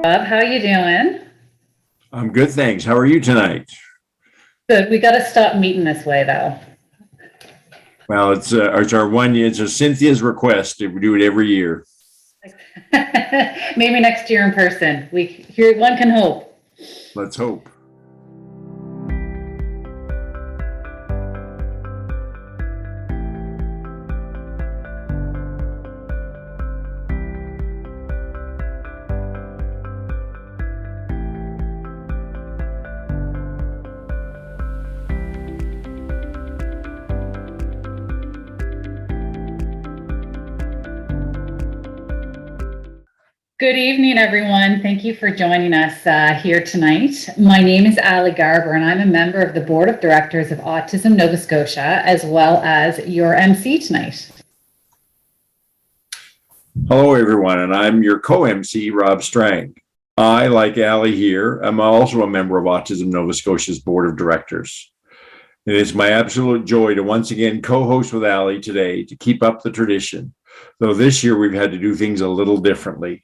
Bob, how you doing? I'm good, thanks. How are you tonight? Good. We got to stop meeting this way, though. Well, it's our one year. It's a Cynthia's request. We do it every year. Maybe next year in person. One can hope. Let's hope. Good evening, everyone. Thank you for joining us here tonight. My name is Ally Garber, and I'm a member of the Board of Directors of Autism Nova Scotia, as well as your MC tonight. Hello, everyone, and I'm your co-MC, Rob Strang. I, like Ally here, am also a member of Autism Nova Scotia's Board of Directors. It is my absolute joy to once again co-host with Ally today to keep up the tradition, though this year we've had to do things a little differently.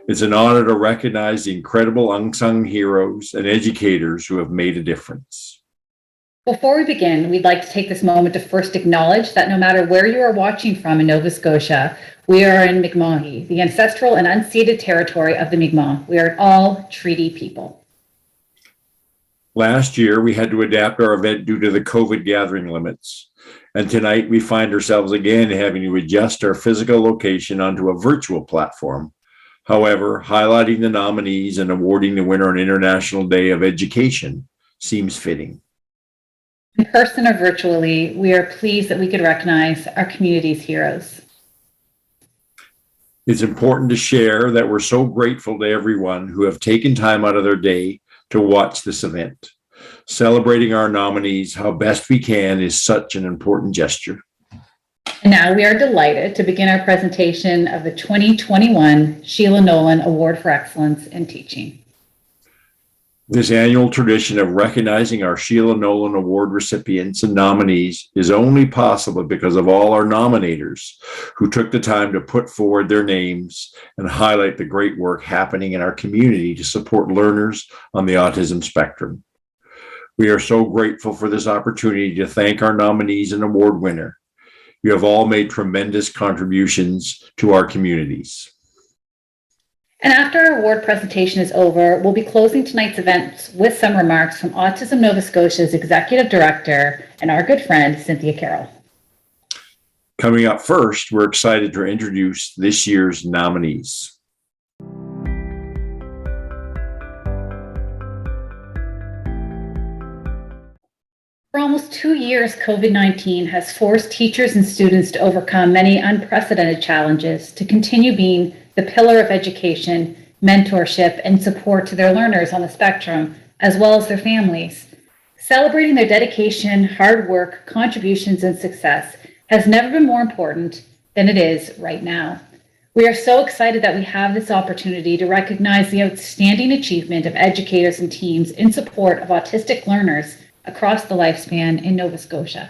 It's an honor to recognize the incredible unsung heroes and educators who have made a difference. Before we begin, we'd like to take this moment to first acknowledge that no matter where you are watching from in Nova Scotia, we are in Mi'kmaq, the ancestral and unceded territory of the Mi'kmaq. We are all treaty people. Last year, we had to adapt our event due to the COVID gathering limits. And tonight, we find ourselves again having to adjust our physical location onto a virtual platform. However, highlighting the nominees and awarding the winner on International Day of Education seems fitting. In person or virtually, we are pleased that we could recognize our community's heroes. It's important to share that we're so grateful to everyone who have taken time out of their day to watch this event. Celebrating our nominees how best we can is such an important gesture. And now we are delighted to begin our presentation of the 2021 Sheelagh Nolan Award for Excellence in Teaching. This annual tradition of recognizing our Sheelagh Nolan Award recipients and nominees is only possible because of all our nominators who took the time to put forward their names and highlight the great work happening in our community to support learners on the autism spectrum. We are so grateful for this opportunity to thank our nominees and award winner. You have all made tremendous contributions to our communities. And after our award presentation is over, we'll be closing tonight's event with some remarks from Autism Nova Scotia's Executive Director and our good friend, Cynthia Carroll. Coming up first, we're excited to introduce this year's nominees. For almost 2 years, COVID-19 has forced teachers and students to overcome many unprecedented challenges to continue being the pillar of education, mentorship, and support to their learners on the spectrum, as well as their families. Celebrating their dedication, hard work, contributions, and success has never been more important than it is right now. We are so excited that we have this opportunity to recognize the outstanding achievement of educators and teams in support of autistic learners across the lifespan in Nova Scotia.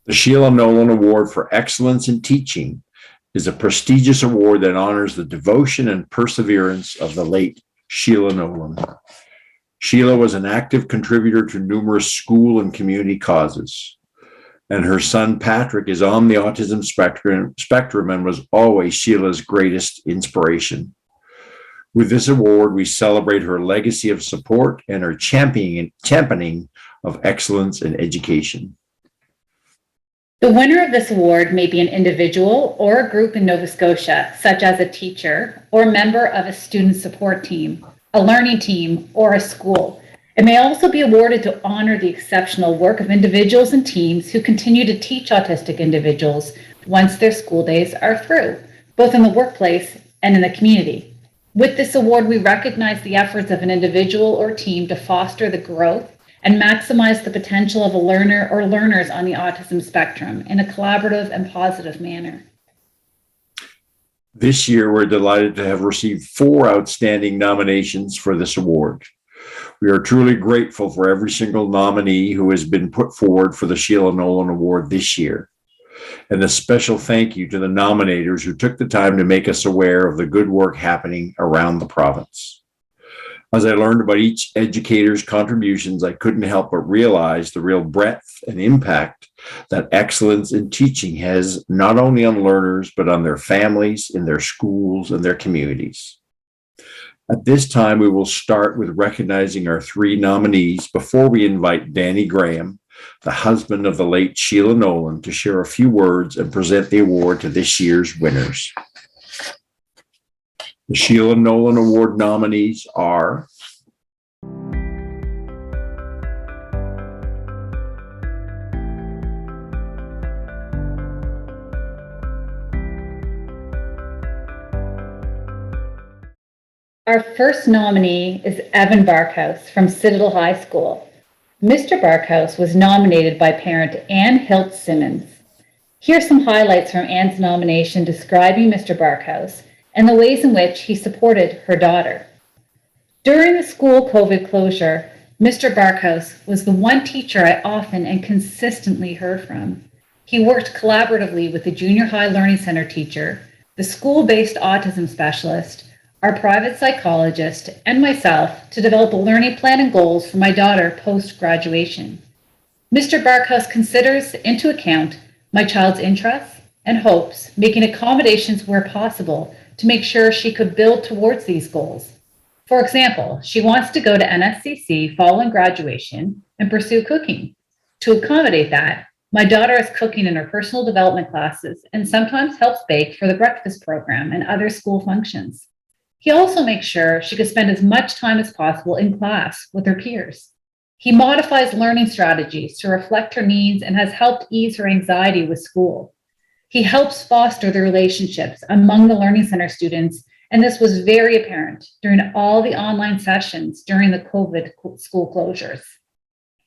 The Sheelagh Nolan Award for Excellence in Teaching is a prestigious award that honors the devotion and perseverance of the late Sheelagh Nolan. Sheelagh was an active contributor to numerous school and community causes, and her son Patrick is on the autism spectrum and was always Sheilagh's greatest inspiration. With this award, we celebrate her legacy of support and her championing of excellence in education. The winner of this award may be an individual or a group in Nova Scotia, such as a teacher or member of a student support team, a learning team, or a school. It may also be awarded to honor the exceptional work of individuals and teams who continue to teach autistic individuals once their school days are through, both in the workplace and in the community. With this award, we recognize the efforts of an individual or team to foster the growth and maximize the potential of a learner or learners on the autism spectrum in a collaborative and positive manner. This year, we're delighted to have received 4 outstanding nominations for this award. We are truly grateful for every single nominee who has been put forward for the Sheelagh Nolan Award this year. And a special thank you to the nominators who took the time to make us aware of the good work happening around the province. As I learned about each educator's contributions, I couldn't help but realize the real breadth and impact that excellence in teaching has not only on learners, but on their families, in their schools, and their communities. At this time, we will start with recognizing our three nominees before we invite Danny Graham, the husband of the late Sheelagh Nolan, to share a few words and present the award to this year's winners. The Sheelagh Nolan Award nominees are Our first nominee is Evan Barkhouse from Citadel High School. Mr. Barkhouse was nominated by parent Ann Hilt Simmons. Here are some highlights from Ann's nomination describing Mr. Barkhouse and the ways in which he supported her daughter. During the school COVID closure, Mr. Barkhouse was the one teacher I often and consistently heard from. He worked collaboratively with the Junior High Learning Center teacher, the school-based autism specialist, our private psychologist, and myself to develop a learning plan and goals for my daughter post-graduation. Mr. Barkhouse considers into account my child's interests and hopes, making accommodations where possible to make sure she could build towards these goals. For example, she wants to go to NSCC following graduation and pursue cooking. To accommodate that, my daughter is cooking in her personal development classes and sometimes helps bake for the breakfast program and other school functions. He also makes sure she could spend as much time as possible in class with her peers. He modifies learning strategies to reflect her needs and has helped ease her anxiety with school. He helps foster the relationships among the Learning Center students, and this was very apparent during all the online sessions during the COVID school closures.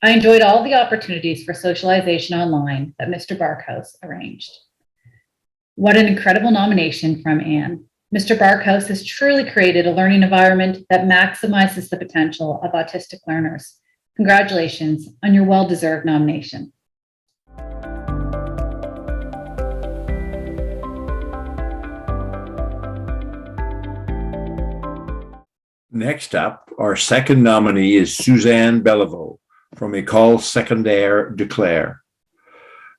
I enjoyed all the opportunities for socialization online that Mr. Barkhouse arranged. What an incredible nomination from Anne. Mr. Barkhouse has truly created a learning environment that maximizes the potential of autistic learners. Congratulations on your well-deserved nomination. Next up, our second nominee is Suzanne Beliveau from École Secondaire de Clare.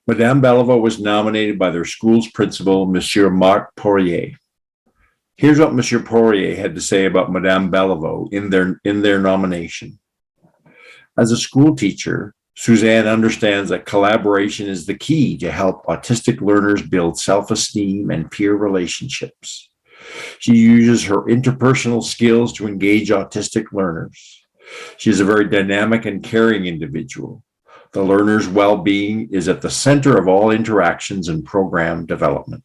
Madame Beliveau was nominated by their school's principal, Monsieur Marc Poirier. Here's what Monsieur Poirier had to say about Madame Beliveau in their nomination. As a school teacher, Suzanne understands that collaboration is the key to help autistic learners build self-esteem and peer relationships. She uses her interpersonal skills to engage autistic learners. She is a very dynamic and caring individual. The learner's well-being is at the center of all interactions and program development.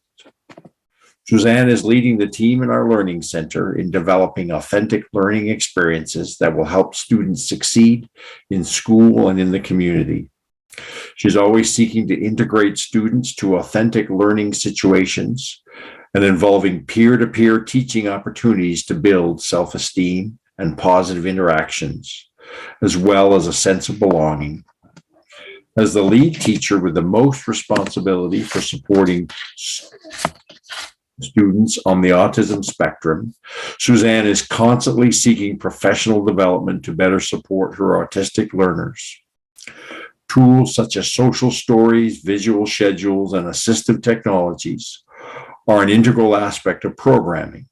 Suzanne is leading the team in our learning center in developing authentic learning experiences that will help students succeed in school and in the community. She's always seeking to integrate students to authentic learning situations and involving peer-to-peer teaching opportunities to build self-esteem and positive interactions, as well as a sense of belonging. As the lead teacher with the most responsibility for supporting students on the autism spectrum, Suzanne is constantly seeking professional development to better support her autistic learners. Tools such as social stories, visual schedules, and assistive technologies are an integral aspect of programming.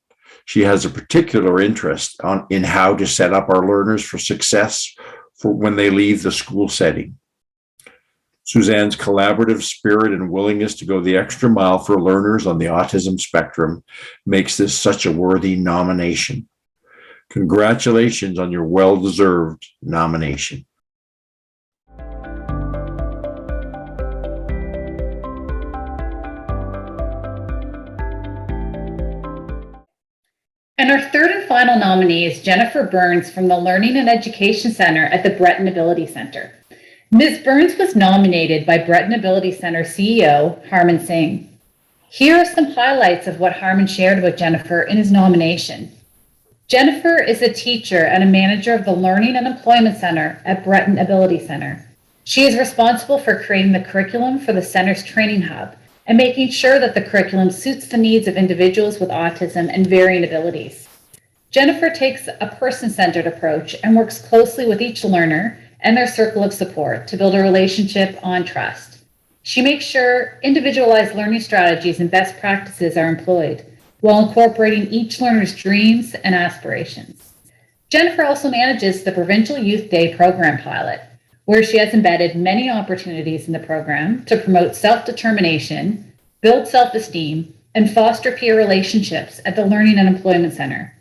She has a particular interest in how to set up our learners for success for when they leave the school setting. Suzanne's collaborative spirit and willingness to go the extra mile for learners on the autism spectrum makes this such a worthy nomination. Congratulations on your well-deserved nomination. And our third and final nominee is Jennifer Burns from the Learning and Education Center at the Breton Ability Center. Ms. Burns was nominated by Breton Ability Center CEO, Harman Singh. Here are some highlights of what Harman shared about Jennifer in his nomination. Jennifer is a teacher and a manager of the Learning and Employment Center at Breton Ability Center. She is responsible for creating the curriculum for the center's training hub and making sure that the curriculum suits the needs of individuals with autism and varying abilities. Jennifer takes a person-centered approach and works closely with each learner and their circle of support to build a relationship on trust. She makes sure individualized learning strategies and best practices are employed while incorporating each learner's dreams and aspirations. Jennifer also manages the Provincial Youth Day program pilot, where she has embedded many opportunities in the program to promote self-determination, build self-esteem, and foster peer relationships at the Learning and Employment Centre.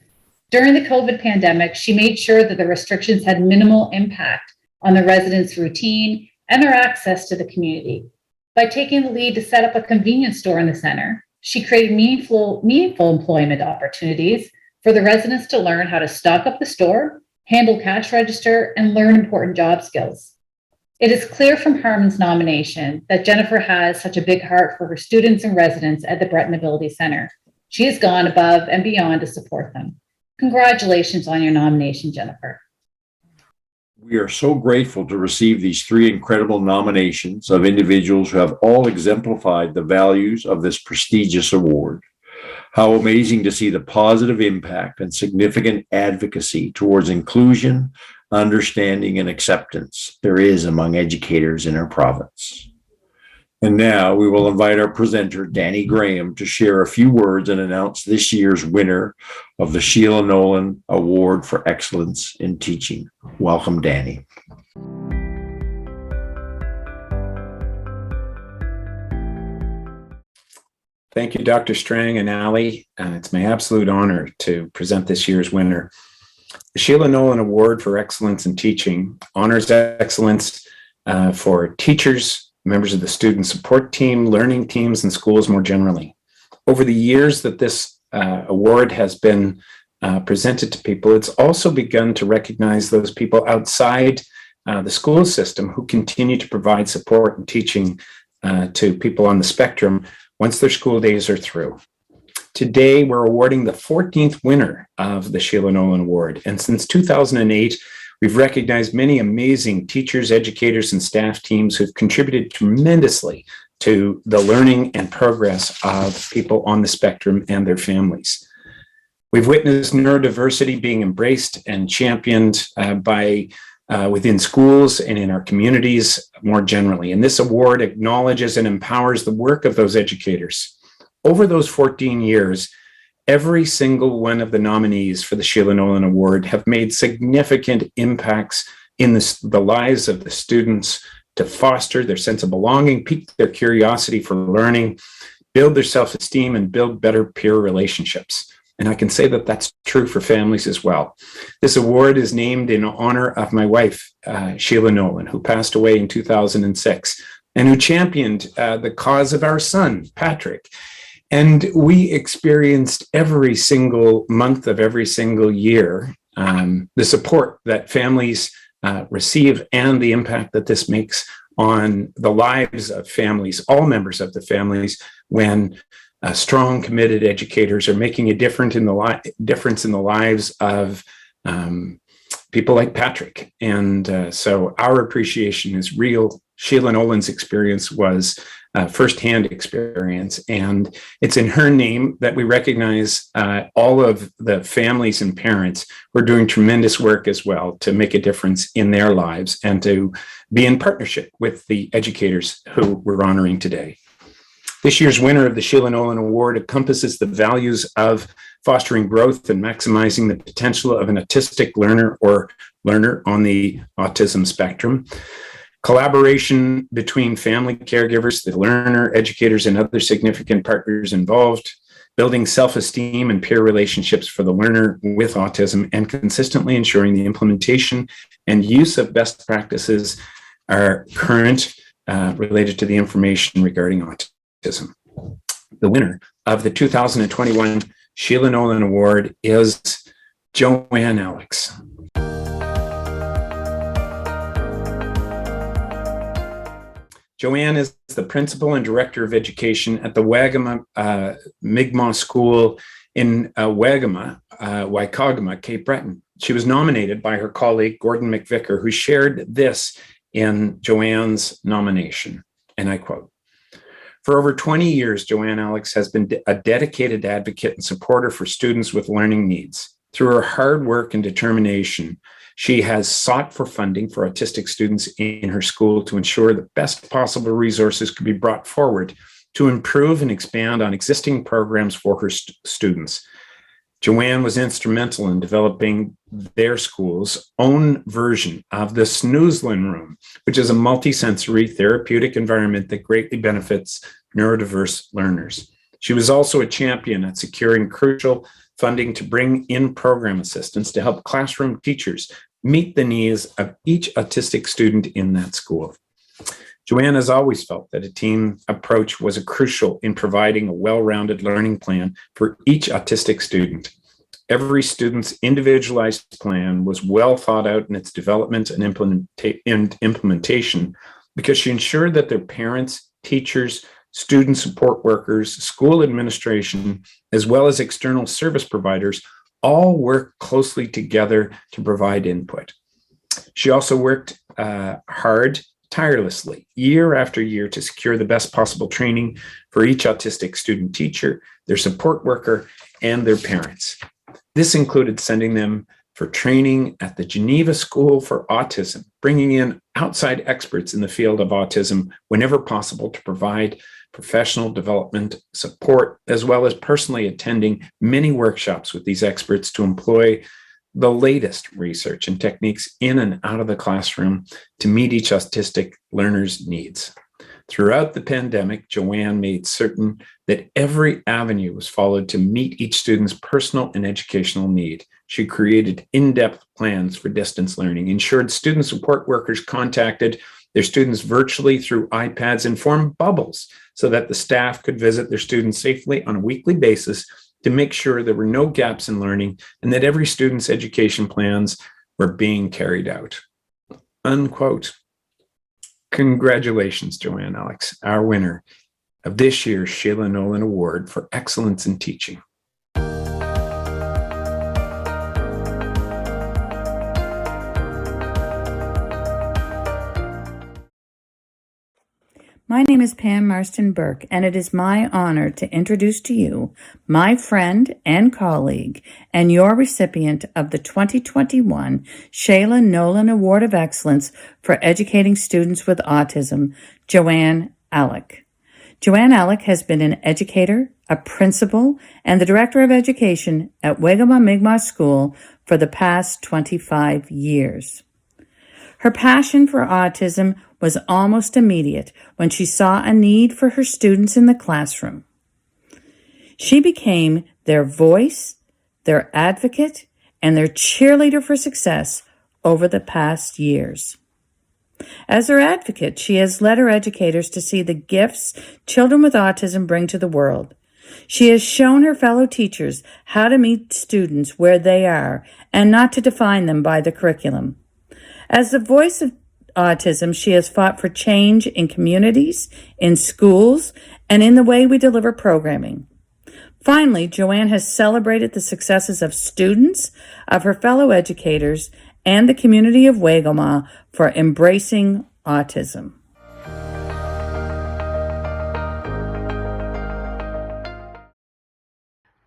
During the COVID pandemic, she made sure that the restrictions had minimal impact on the residents' routine and their access to the community. By taking the lead to set up a convenience store in the center, she created meaningful employment opportunities for the residents to learn how to stock up the store, handle cash register, and learn important job skills. It is clear from Harmon's nomination that Jennifer has such a big heart for her students and residents at the Breton Ability Centre. She has gone above and beyond to support them. Congratulations on your nomination, Jennifer. We are so grateful to receive these three incredible nominations of individuals who have all exemplified the values of this prestigious award. How amazing to see the positive impact and significant advocacy towards inclusion, understanding, and acceptance there is among educators in our province. And now we will invite our presenter, Danny Graham, to share a few words and announce this year's winner of the Sheelagh Nolan Award for Excellence in Teaching. Welcome, Danny. Thank you, Dr. Strang and Ally. It's my absolute honor to present this year's winner. The Sheelagh Nolan Award for Excellence in Teaching honors excellence for teachers, members of the student support team, learning teams, and schools more generally. Over the years that this award has been presented to people, it's also begun to recognize those people outside the school system who continue to provide support and teaching to people on the spectrum once their school days are through. Today, we're awarding the 14th winner of the Sheelagh Nolan Award. And since 2008, we've recognized many amazing teachers, educators, and staff teams who've contributed tremendously to the learning and progress of people on the spectrum and their families. We've witnessed neurodiversity being embraced and championed within schools and in our communities more generally. And this award acknowledges and empowers the work of those educators. Over those 14 years, every single one of the nominees for the Sheelagh Nolan Award have made significant impacts in the lives of the students to foster their sense of belonging, pique their curiosity for learning, build their self-esteem, and build better peer relationships. And I can say that that's true for families as well. This award is named in honor of my wife, Sheelagh Nolan, who passed away in 2006, and who championed the cause of our son, Patrick. And we experienced every single month of every single year the support that families receive and the impact that this makes on the lives of families, all members of the families, when strong, committed educators are making a difference in the lives of people like Patrick. And so our appreciation is real. Sheelagh Nolan's experience was firsthand experience, and it's in her name that we recognize all of the families and parents who are doing tremendous work as well to make a difference in their lives and to be in partnership with the educators who we're honoring today. This year's winner of the Sheelagh Nolan Award encompasses the values of fostering growth and maximizing the potential of an autistic learner or learner on the autism spectrum, collaboration between family caregivers, the learner, educators, and other significant partners involved, building self-esteem and peer relationships for the learner with autism, and consistently ensuring the implementation and use of best practices are current related to the information regarding autism. The winner of the 2021 Sheelagh Nolan Award is Joanne Alex. Joanne is the principal and director of education at the Waigama Mi'kmaq School in Waikagama, Cape Breton. She was nominated by her colleague, Gordon McVicker, who shared this in Joanne's nomination, and I quote, For over 20 years, Joanne Alex has been a dedicated advocate and supporter for students with learning needs. Through her hard work and determination, she has sought for funding for autistic students in her school to ensure the best possible resources could be brought forward to improve and expand on existing programs for her students. Joanne was instrumental in developing their school's own version of the Snoozlin Room, which is a multisensory therapeutic environment that greatly benefits neurodiverse learners. She was also a champion at securing crucial funding to bring in program assistants to help classroom teachers meet the needs of each autistic student in that school. Joanne has always felt that a team approach was crucial in providing a well-rounded learning plan for each autistic student. Every student's individualized plan was well thought out in its development and implementation because she ensured that their parents, teachers, student support workers, school administration, as well as external service providers all worked closely together to provide input. She also worked hard, tirelessly, year after year to secure the best possible training for each autistic student teacher, their support worker, and their parents. This included sending them for training at the Geneva School for Autism, bringing in outside experts in the field of autism whenever possible to provide professional development support, as well as personally attending many workshops with these experts to employ the latest research and techniques in and out of the classroom to meet each autistic learner's needs. Throughout the pandemic, Joanne made certain that every avenue was followed to meet each student's personal and educational need. She created in-depth plans for distance learning, ensured student support workers contacted their students virtually through iPads, and formed bubbles so that the staff could visit their students safely on a weekly basis to make sure there were no gaps in learning and that every student's education plans were being carried out. Unquote. Congratulations, Joanne Alex, our winner of this year's Sheelagh Nolan Award for Excellence in Teaching. My name is Pam Marston Burke, and it is my honor to introduce to you my friend and colleague and your recipient of the 2021 Sheelagh Nolan Award of Excellence for Educating Students with Autism, Joanne Aleck. Joanne Aleck has been an educator, a principal, and the director of education at Wagamah Mi'kmaq School for the past 25 years. Her passion for autism was almost immediate when she saw a need for her students in the classroom. She became their voice, their advocate, and their cheerleader for success over the past years. As their advocate, she has led her educators to see the gifts children with autism bring to the world. She has shown her fellow teachers how to meet students where they are and not to define them by the curriculum. As the voice of autism, she has fought for change in communities, in schools, and in the way we deliver programming. Finally, Joanne has celebrated the successes of students, of her fellow educators, and the community of Wagamah for embracing autism.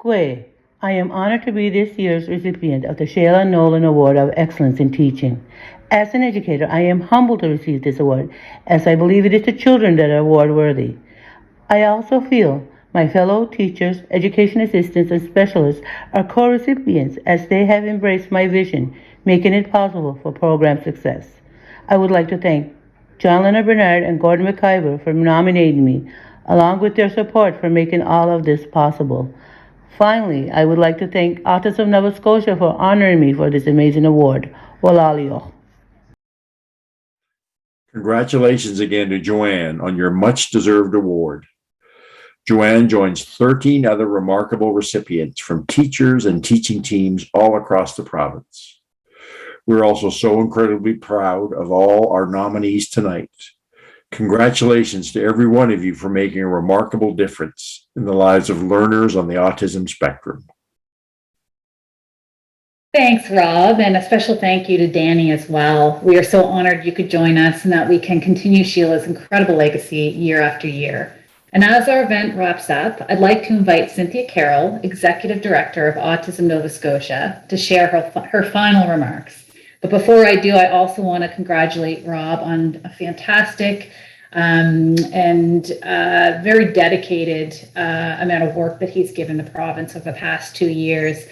Gwe, I am honored to be this year's recipient of the Sheelagh Nolan Award of Excellence in Teaching. As an educator, I am humbled to receive this award, as I believe it is the children that are award-worthy. I also feel my fellow teachers, education assistants, and specialists are co-recipients as they have embraced my vision, making it possible for program success. I would like to thank John Leonard Bernard and Gordon McIver for nominating me, along with their support for making all of this possible. Finally, I would like to thank Autism Nova Scotia for honoring me for this amazing award. Walalio. Congratulations again to Joanne on your much-deserved award. Joanne joins 13 other remarkable recipients from teachers and teaching teams all across the province. We're also so incredibly proud of all our nominees tonight. Congratulations to every one of you for making a remarkable difference in the lives of learners on the autism spectrum. Thanks, Rob, and a special thank you to Danny as well. We are so honored you could join us and that we can continue Sheilagh's incredible legacy year after year. And as our event wraps up, I'd like to invite Cynthia Carroll, Executive Director of Autism Nova Scotia, to share her final remarks. But before I do, I also want to congratulate Rob on a fantastic and very dedicated amount of work that he's given the province over the past 2 years.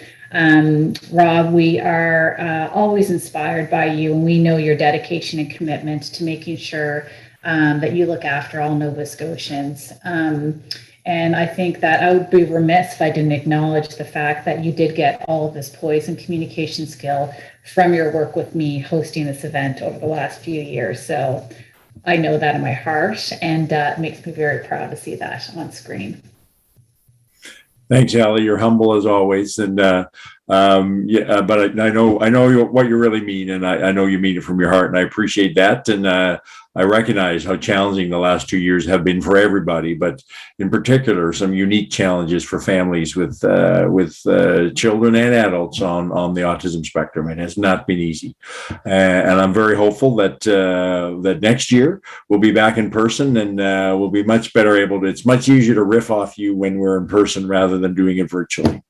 Rob, we are always inspired by you, and we know your dedication and commitment to making sure that you look after all Nova Scotians. And I think that I would be remiss if I didn't acknowledge the fact that you did get all of this poise and communication skill from your work with me hosting this event over the last few years. So I know that in my heart, and it makes me very proud to see that on screen. Thanks, Allie. You're humble as always, and but I know what you really mean, and I know you mean it from your heart, and I appreciate that. And I recognize how challenging the last 2 years have been for everybody, but in particular, some unique challenges for families with children and adults on the autism spectrum. It has not been easy, and I'm very hopeful that that next year we'll be back in person, and we'll be much better able to. It's much easier to riff off you when we're in person rather than doing it virtually.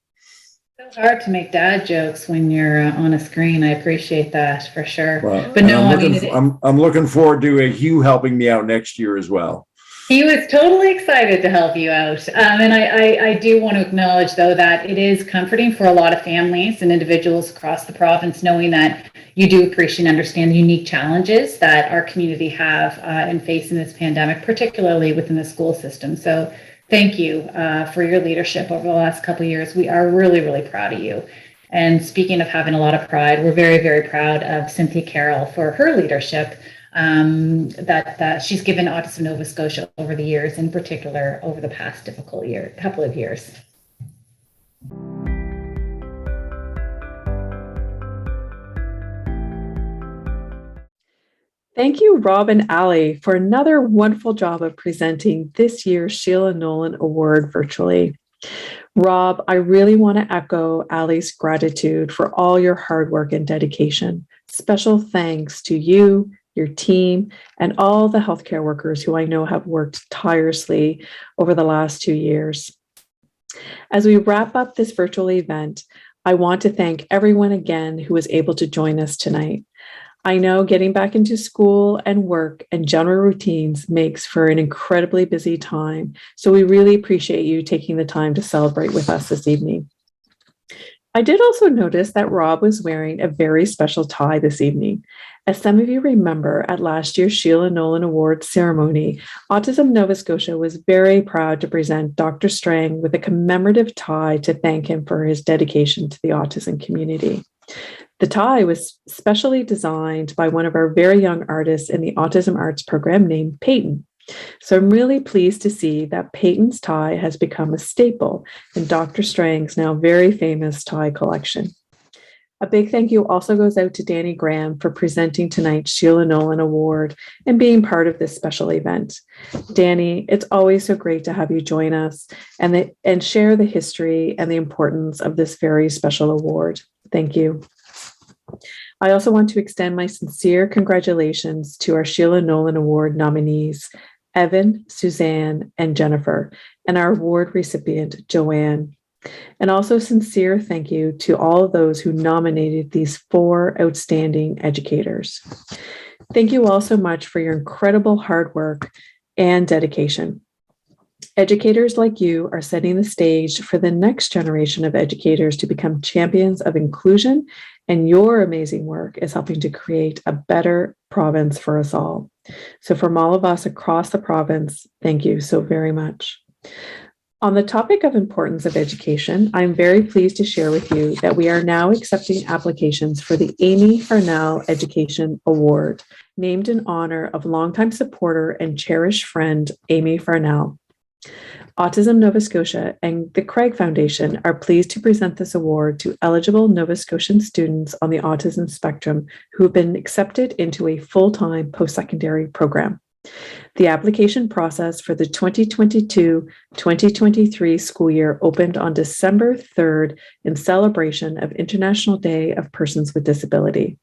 It's hard to make dad jokes when you're on a screen. I appreciate that for sure. Well, but no, I'm looking forward to Hugh helping me out next year as well. He was totally excited to help you out. And I do want to acknowledge, though, that it is comforting for a lot of families and individuals across the province, knowing that you do appreciate and understand the unique challenges that our community have in facing this pandemic, particularly within the school system. So thank you for your leadership over the last couple of years. We are really, really proud of you. And speaking of having a lot of pride, we're very, very proud of Cynthia Carroll for her leadership that she's given Autism Nova Scotia over the years, in particular over the past difficult couple of years. Thank you, Rob and Allie, for another wonderful job of presenting this year's Sheelagh Nolan Award virtually. Rob, I really want to echo Allie's gratitude for all your hard work and dedication. Special thanks to you, your team, and all the healthcare workers who I know have worked tirelessly over the last 2 years. As we wrap up this virtual event, I want to thank everyone again who was able to join us tonight. I know getting back into school and work and general routines makes for an incredibly busy time, so we really appreciate you taking the time to celebrate with us this evening. I did also notice that Rob was wearing a very special tie this evening. As some of you remember, at last year's Sheelagh Nolan Award ceremony, Autism Nova Scotia was very proud to present Dr. Strang with a commemorative tie to thank him for his dedication to the autism community. The tie was specially designed by one of our very young artists in the Autism Arts program named Peyton. So I'm really pleased to see that Peyton's tie has become a staple in Dr. Strang's now very famous tie collection. A big thank you also goes out to Danny Graham for presenting tonight's Sheelagh Nolan Award and being part of this special event. Danny, it's always so great to have you join us and share the history and the importance of this very special award. Thank you. I also want to extend my sincere congratulations to our Sheelagh Nolan Award nominees, Evan, Suzanne, and Jennifer, and our award recipient, Joanne. And also sincere thank you to all of those who nominated these 4 outstanding educators. Thank you all so much for your incredible hard work and dedication. Educators like you are setting the stage for the next generation of educators to become champions of inclusion, and your amazing work is helping to create a better province for us all. So from all of us across the province, thank you so very much. On the topic of importance of education, I'm very pleased to share with you that we are now accepting applications for the Amy Farnell Education Award, named in honor of longtime supporter and cherished friend, Amy Farnell. Autism Nova Scotia and the Craig Foundation are pleased to present this award to eligible Nova Scotian students on the autism spectrum who have been accepted into a full-time post-secondary program. The application process for the 2022-2023 school year opened on December 3rd in celebration of International Day of Persons with Disability.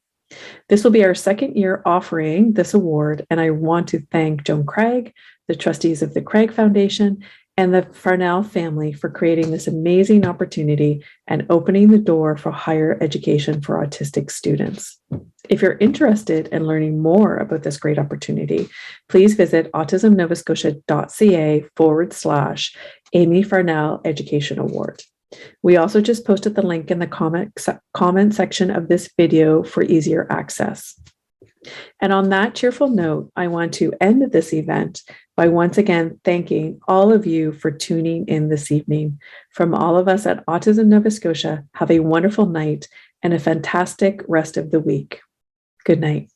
This will be our second year offering this award, and I want to thank Joan Craig, the trustees of the Craig Foundation, and the Farnell family for creating this amazing opportunity and opening the door for higher education for autistic students. If you're interested in learning more about this great opportunity, please visit autismnovascotia.ca/Amy Farnell Education Award. We also just posted the link in the comment section of this video for easier access. And on that cheerful note, I want to end this event by once again thanking all of you for tuning in this evening. From all of us at Autism Nova Scotia, have a wonderful night and a fantastic rest of the week. Good night.